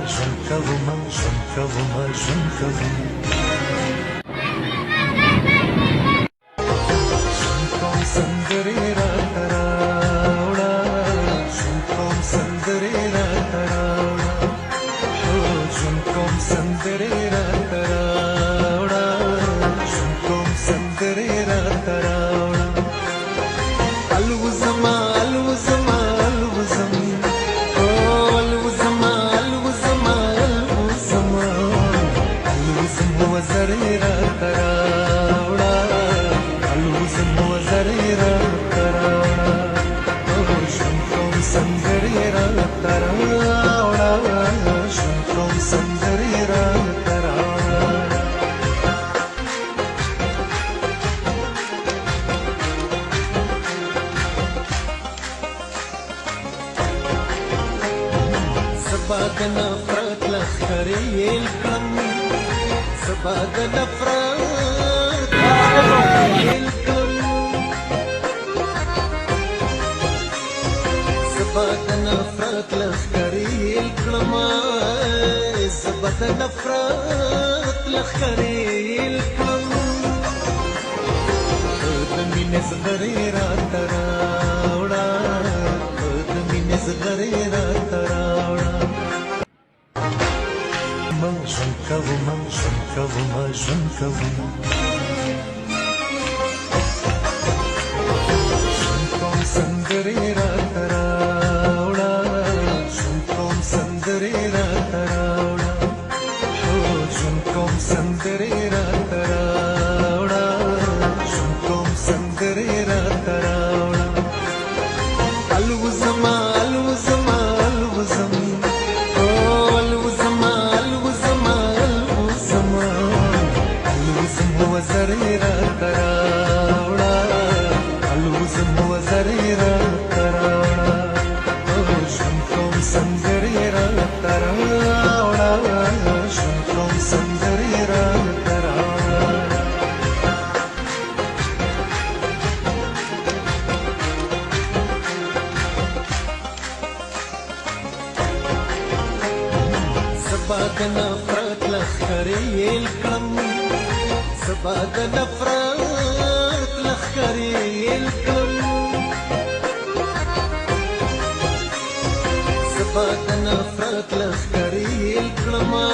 شنكوما شنكوما شنكوما شنكم سندريرا تراولا شنكم سندريرا تراولا شنكم سندريرا تراولا شنكم سندريرا تراولا الوزما الوزما الوزما وزريرا تراولا الوزم وزريرا تراولا شنكم سندريرا تراولا شنكم سندريرا تراولا سباق نفرت لخري الكم سباق نفرت الكل سباق نفرت لخري الكلام سباق نفرت لخري الكلام من صغيرة تراولا من صغيرة تراولا شنكوما شنكوما شنكوما شنكم سندريرا تراولا شنكم سندريرا تراولا شنكم سندريرا تراولا شنكم سندريرا تراولا الوزما الوزما الوزما وزريرا تراولا الوزم وزريرا تراولا شنكم سندريرا تراولا شنكم سندريرا تراولا سباق نفرت لخري الكرم سباق نفرت لخري الكل سباق نفرت لخري الكل